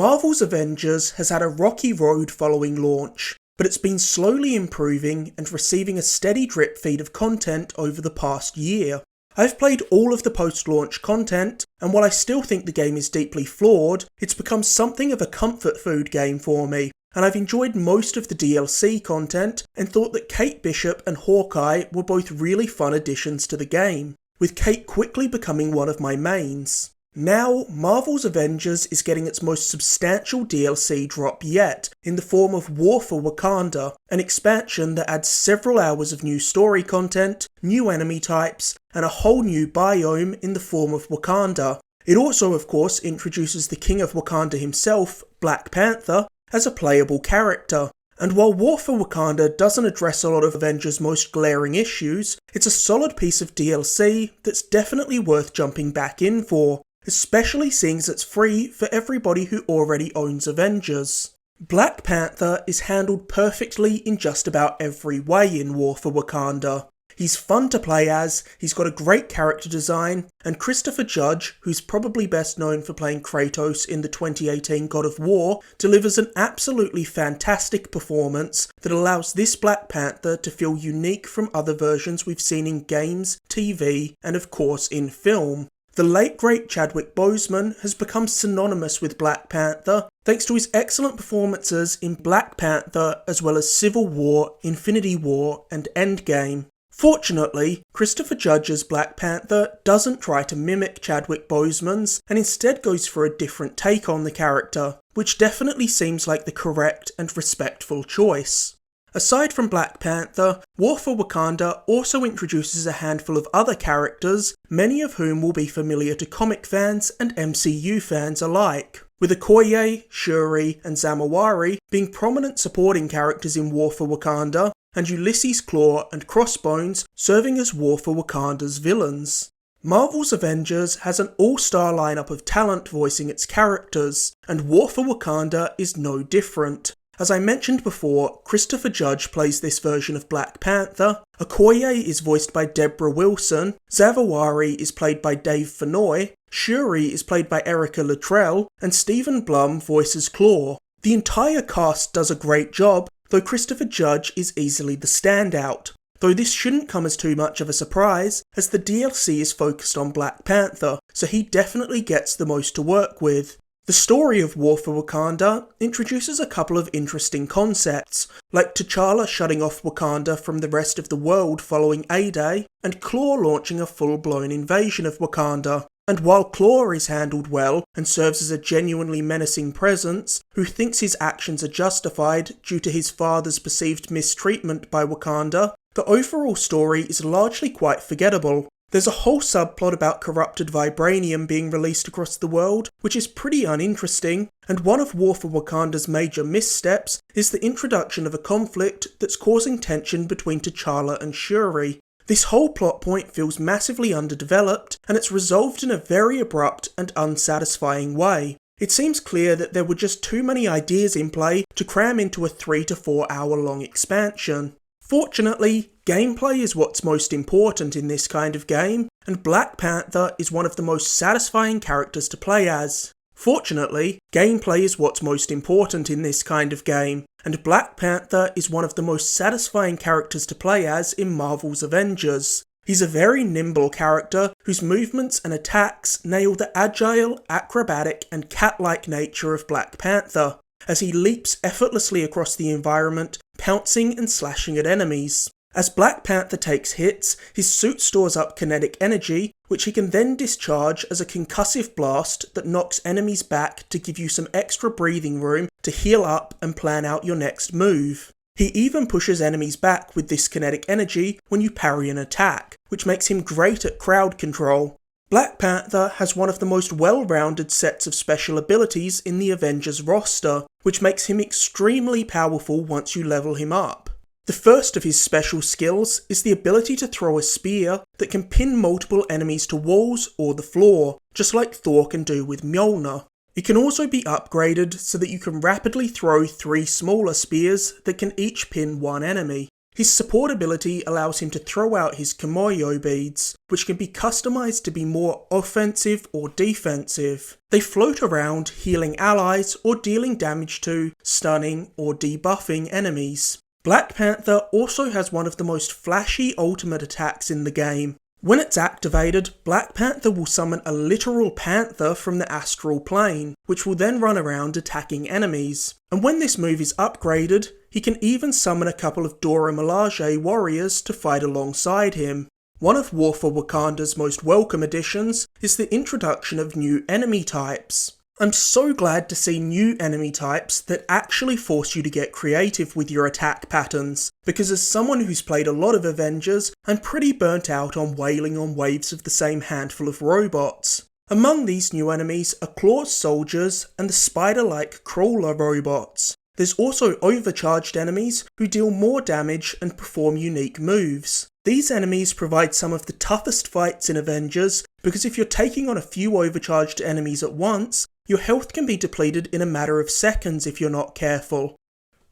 Marvel's Avengers has had a rocky road following launch, but it's been slowly improving and receiving a steady drip feed of content over the past year. I've played all of the post-launch content, and while I still think the game is deeply flawed, it's become something of a comfort food game for me, and I've enjoyed most of the DLC content and thought that Kate Bishop and Hawkeye were both really fun additions to the game, with Kate quickly becoming one of my mains. Now, Marvel's Avengers is getting its most substantial DLC drop yet, in the form of War for Wakanda, an expansion that adds several hours of new story content, new enemy types, and a whole new biome in the form of Wakanda. It also, of course, introduces the King of Wakanda himself, Black Panther, as a playable character. And while War for Wakanda doesn't address a lot of Avengers' most glaring issues, it's a solid piece of DLC that's definitely worth jumping back in for, especially seeing as it's free for everybody who already owns Avengers. Black Panther is handled perfectly in just about every way in War for Wakanda. He's fun to play as, he's got a great character design, and Christopher Judge, who's probably best known for playing Kratos in the 2018 God of War, delivers an absolutely fantastic performance that allows this Black Panther to feel unique from other versions we've seen in games, TV, and of course in film. The late great Chadwick Boseman has become synonymous with Black Panther thanks to his excellent performances in Black Panther as well as Civil War, Infinity War and Endgame. Fortunately, Christopher Judge's Black Panther doesn't try to mimic Chadwick Boseman's and instead goes for a different take on the character, which definitely seems like the correct and respectful choice. Aside from Black Panther, War for Wakanda also introduces a handful of other characters, many of whom will be familiar to comic fans and MCU fans alike, with Okoye, Shuri and Zamawari being prominent supporting characters in War for Wakanda, and Ulysses Claw and Crossbones serving as War for Wakanda's villains. Marvel's Avengers has an all-star lineup of talent voicing its characters, and War for Wakanda is no different. As I mentioned before, Christopher Judge plays this version of Black Panther, Okoye is voiced by Deborah Wilson, Zavawari is played by Dave Fennoy, Shuri is played by Erica Luttrell, and Stephen Blum voices Claw. The entire cast does a great job, though Christopher Judge is easily the standout. Though this shouldn't come as too much of a surprise, as the DLC is focused on Black Panther, so he definitely gets the most to work with. The story of War for Wakanda introduces a couple of interesting concepts, like T'Challa shutting off Wakanda from the rest of the world following A-Day, and Claw launching a full-blown invasion of Wakanda. And while Claw is handled well and serves as a genuinely menacing presence, who thinks his actions are justified due to his father's perceived mistreatment by Wakanda, the overall story is largely quite forgettable. There's a whole subplot about corrupted vibranium being released across the world, which is pretty uninteresting, and one of War for Wakanda's major missteps is the introduction of a conflict that's causing tension between T'Challa and Shuri. This whole plot point feels massively underdeveloped, and it's resolved in a very abrupt and unsatisfying way. It seems clear that there were just too many ideas in play to cram into a 3 to 4 hour long expansion. Fortunately, gameplay is what's most important in this kind of game, and Black Panther is one of the most satisfying characters to play as. Fortunately, gameplay is what's most important in this kind of game, and Black Panther is one of the most satisfying characters to play as in Marvel's Avengers. He's a very nimble character whose movements and attacks nail the agile, acrobatic and cat-like nature of Black Panther, as he leaps effortlessly across the environment, pouncing and slashing at enemies. As Black Panther takes hits, his suit stores up kinetic energy, which he can then discharge as a concussive blast that knocks enemies back to give you some extra breathing room to heal up and plan out your next move. He even pushes enemies back with this kinetic energy when you parry an attack, which makes him great at crowd control. Black Panther has one of the most well-rounded sets of special abilities in the Avengers roster, which makes him extremely powerful once you level him up. The first of his special skills is the ability to throw a spear that can pin multiple enemies to walls or the floor, just like Thor can do with Mjolnir. It can also be upgraded so that you can rapidly throw 3 smaller spears that can each pin one enemy. His support ability allows him to throw out his Kimoyo beads, which can be customised to be more offensive or defensive. They float around, healing allies or dealing damage to, stunning or debuffing enemies. Black Panther also has one of the most flashy ultimate attacks in the game. When it's activated, Black Panther will summon a literal panther from the astral plane, which will then run around attacking enemies. And when this move is upgraded, he can even summon a couple of Dora Milaje warriors to fight alongside him. One of War for Wakanda's most welcome additions is the introduction of new enemy types. I'm so glad to see new enemy types that actually force you to get creative with your attack patterns, because as someone who's played a lot of Avengers, I'm pretty burnt out on wailing on waves of the same handful of robots. Among these new enemies are Claw's soldiers and the spider-like crawler robots. There's also overcharged enemies who deal more damage and perform unique moves. These enemies provide some of the toughest fights in Avengers because if you're taking on a few overcharged enemies at once, your health can be depleted in a matter of seconds if you're not careful.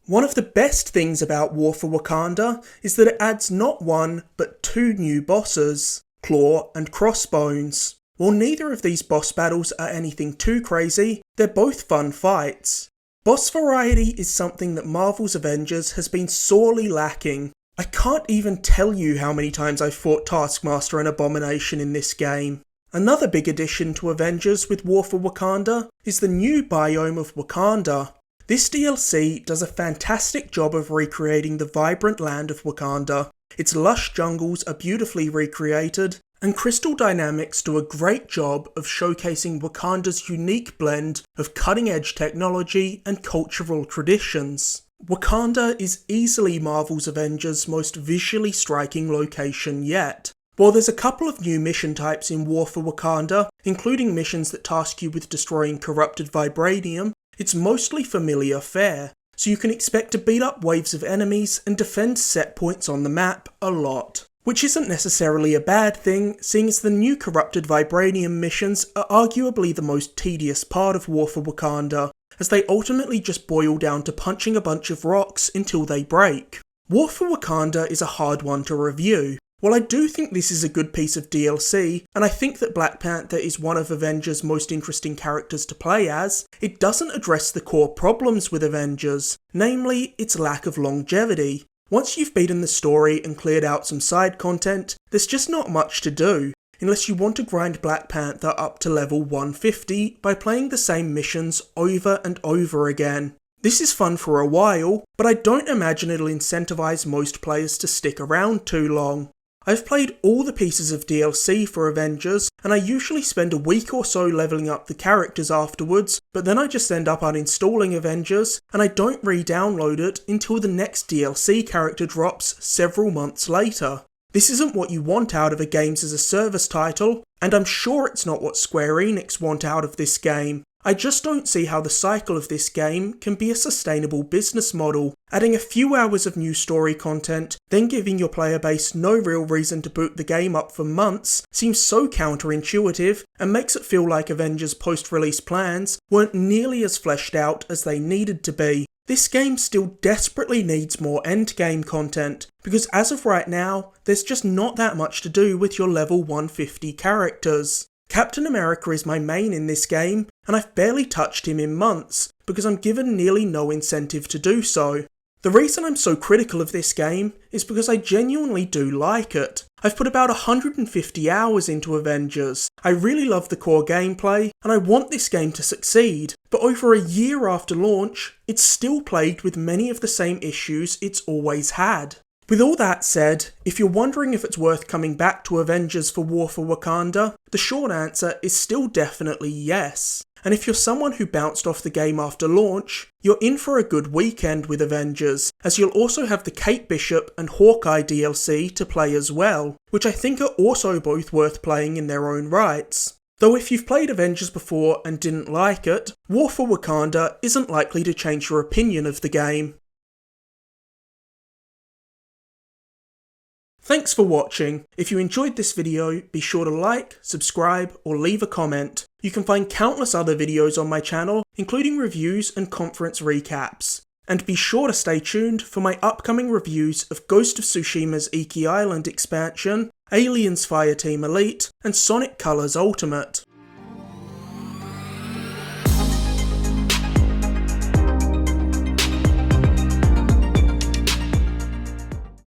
One of the best things about War for Wakanda is that it adds not one, but two new bosses, Claw and Crossbones. While neither of these boss battles are anything too crazy, they're both fun fights. Boss variety is something that Marvel's Avengers has been sorely lacking. I can't even tell you how many times I've fought Taskmaster and Abomination in this game. Another big addition to Avengers with War for Wakanda is the new biome of Wakanda. This DLC does a fantastic job of recreating the vibrant land of Wakanda. Its lush jungles are beautifully recreated, and Crystal Dynamics do a great job of showcasing Wakanda's unique blend of cutting-edge technology and cultural traditions. Wakanda is easily Marvel's Avengers' most visually striking location yet. While there's a couple of new mission types in War for Wakanda, including missions that task you with destroying corrupted vibranium, it's mostly familiar fare, so you can expect to beat up waves of enemies and defend set points on the map a lot. Which isn't necessarily a bad thing, seeing as the new corrupted vibranium missions are arguably the most tedious part of War for Wakanda, as they ultimately just boil down to punching a bunch of rocks until they break. War for Wakanda is a hard one to review. While I do think this is a good piece of DLC, and I think that Black Panther is one of Avengers' most interesting characters to play as, it doesn't address the core problems with Avengers, namely its lack of longevity. Once you've beaten the story and cleared out some side content, there's just not much to do, unless you want to grind Black Panther up to level 150 by playing the same missions over and over again. This is fun for a while, but I don't imagine it'll incentivize most players to stick around too long. I've played all the pieces of DLC for Avengers, and I usually spend a week or so leveling up the characters afterwards, but then I just end up uninstalling Avengers, and I don't re-download it until the next DLC character drops several months later. This isn't what you want out of a games as a service title, and I'm sure it's not what Square Enix want out of this game. I just don't see how the cycle of this game can be a sustainable business model. Adding a few hours of new story content, then giving your player base no real reason to boot the game up for months seems so counterintuitive and makes it feel like Avengers post-release plans weren't nearly as fleshed out as they needed to be. This game still desperately needs more endgame content, because as of right now, there's just not that much to do with your level 150 characters. Captain America is my main in this game, and I've barely touched him in months, because I'm given nearly no incentive to do so. The reason I'm so critical of this game is because I genuinely do like it. I've put about 150 hours into Avengers. I really love the core gameplay, and I want this game to succeed, but over a year after launch, it's still plagued with many of the same issues it's always had. With all that said, if you're wondering if it's worth coming back to Avengers for War for Wakanda, the short answer is still definitely yes. And if you're someone who bounced off the game after launch, you're in for a good weekend with Avengers, as you'll also have the Kate Bishop and Hawkeye DLC to play as well, which I think are also both worth playing in their own rights. Though if you've played Avengers before and didn't like it, War for Wakanda isn't likely to change your opinion of the game. Thanks for watching. If you enjoyed this video, be sure to like, subscribe, or leave a comment. You can find countless other videos on my channel, including reviews and conference recaps. and be sure to stay tuned for my upcoming reviews of Ghost of Tsushima's Iki Island expansion, Aliens Fireteam Elite, and Sonic Colors Ultimate.